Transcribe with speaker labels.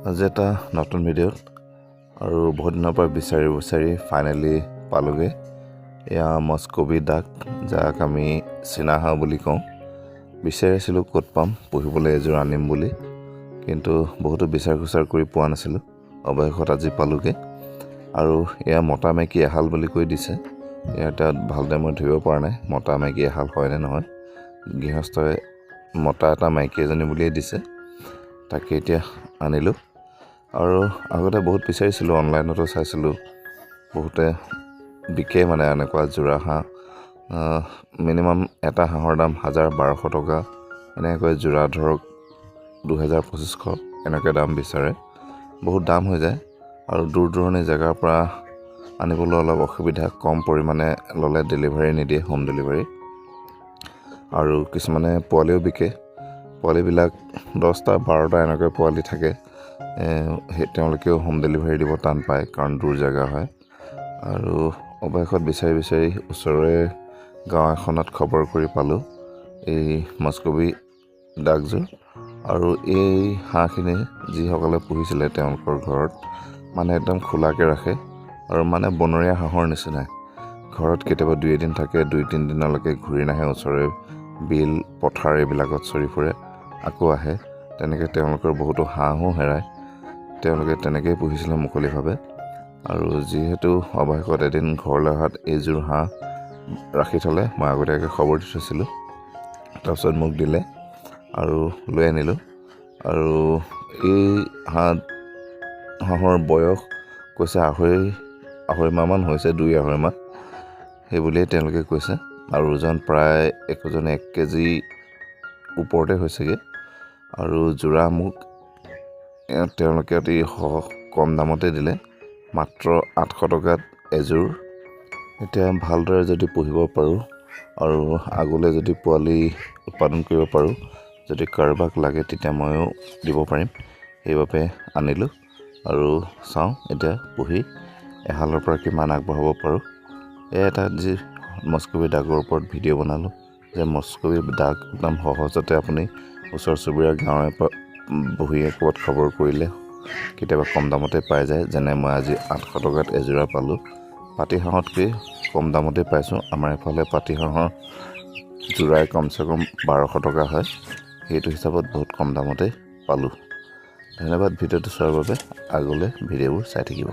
Speaker 1: আজি এটা নতুন ভিডিঅ'ত আৰু বহুত দিনৰ পৰা বিচাৰি ফাইনেলি পালোগে। এয়া মস্কোবি ডাক, যাক আমি চীনা হাঁহ বুলি কওঁ। বিচাৰি আছিলোঁ ক'ত পাম, পুহিবলৈ এযোৰ আনিম বুলি, কিন্তু বহুতো বিচাৰ খোচাৰ কৰি পোৱা নাছিলোঁ। অৱশেষত আজি পালোগে। আৰু এয়া মতা মাইকী এহাল বুলি কৈ দিছে। ইয়াৰ তাত ভালদৰে মই ধৰিব পৰা নাই মতা মাইকী এহাল হয় নে নহয়। গৃহস্থই মতা এটা মাইকী এজনী বুলিয়ে দিছে। তাকে এতিয়া আনিলোঁ। আৰু আগতে বহুত বিচাৰিছিলোঁ, অনলাইনতো চাইছিলোঁ, বহুতে বিকে মানে এনেকুৱা যোৰা হাঁহ। মিনিমাম এটা হাঁহৰ দাম 1000-1200 টকা, এনেকৈ যোৰা ধৰক 2000-2500 এনেকৈ দাম বিচাৰে। বহুত দাম হৈ যায় আৰু দূৰ দূৰণি জেগাৰ পৰা আনিবলৈ অলপ অসুবিধা। কম পৰিমাণে ল'লে ডেলিভাৰী নিদিয়ে, হোম ডেলিভাৰী। আৰু কিছুমানে পোৱালিও বিকে। পোৱালিবিলাক 10টা-12টা এনেকৈ পোৱালি থাকে। তেওঁলোকেও হোম ডেলিভাৰী দিব টান পায়, কাৰণ দূৰ জেগা হয়। আৰু অৱশেষত বিচাৰি ওচৰৰে গাঁও এখনত খবৰ কৰি পালোঁ এই মস্কোবি ডাকযোৰ। আৰু এই হাঁহখিনি যিসকলে পুহিছিলে তেওঁলোকৰ ঘৰত মানে একদম খোলাকৈ ৰাখে, আৰু মানে বনৰীয়া হাঁহৰ নিচিনাই। ঘৰত কেতিয়াবা 2 এদিন থাকে, 2-3 দিনলৈকে ঘূৰি নাহে, ওচৰৰে বিল পথাৰ এইবিলাকত চৰি ফুৰে, আকৌ আহে। তেনেকৈ তেওঁলোকৰ বহুতো হাঁহো হেৰায়। তেওঁলোকে তেনেকৈয়ে পুহিছিলে মুকলিভাৱে। আৰু যিহেতু অৱশেষত এদিন ঘৰলৈ অহাত এইযোৰ হাঁহ ৰাখি থ'লে, মই আগতীয়াকৈ খবৰ দি থৈছিলোঁ। তাৰপিছত মোক দিলে আৰু লৈ আনিলোঁ। আৰু এই হাঁহৰ বয়স কৈছে আঢ়ৈ মাহমান হৈছে, 2-2.5 মাহ সেই বুলিয়েই তেওঁলোকে কৈছে। আৰু ওজন প্ৰায় একোজন 1 কেজি ওপৰতে হৈছেগৈ। আৰু যোৰা মোক তেওঁলোকে অতি কম দামতে দিলে, মাত্ৰ 800 টকাত এযোৰ। এতিয়া ভালদৰে যদি পুহিব পাৰোঁ আৰু আগলৈ যদি পোৱালি উৎপাদন কৰিব পাৰোঁ, যদি কাৰোবাক লাগে তেতিয়া ময়ো দিব পাৰিম। সেইবাবে আনিলোঁ আৰু চাওঁ এতিয়া পুহি এহালৰ পৰা কিমান আগবঢ়াব পাৰোঁ। এটা যি মস্কোবি ডাকৰ ওপৰত ভিডিঅ' বনালোঁ, যে মস্কোবি ডাক একদম সহজতে আপুনি ওচৰ চুবুৰীয়া গাঁৱে বহিয়ে ক'ৰবাত খবৰ কৰিলে কেতিয়াবা কম দামতে পাই যায়। যেনে মই আজি 800 টকাত এযোৰা পালোঁ। পাতিহাঁহতকৈ কম দামতে পাইছোঁ। আমাৰ এইফালে পাতিহাঁহৰ যোৰাই কমচে কম 1200 টকা হয়। সেইটো হিচাপত বহুত কম দামতে পালোঁ। ধন্যবাদ ভিডিঅ'টো চোৱাৰ বাবে। আগলৈ ভিডিঅ'বোৰ চাই থাকিব।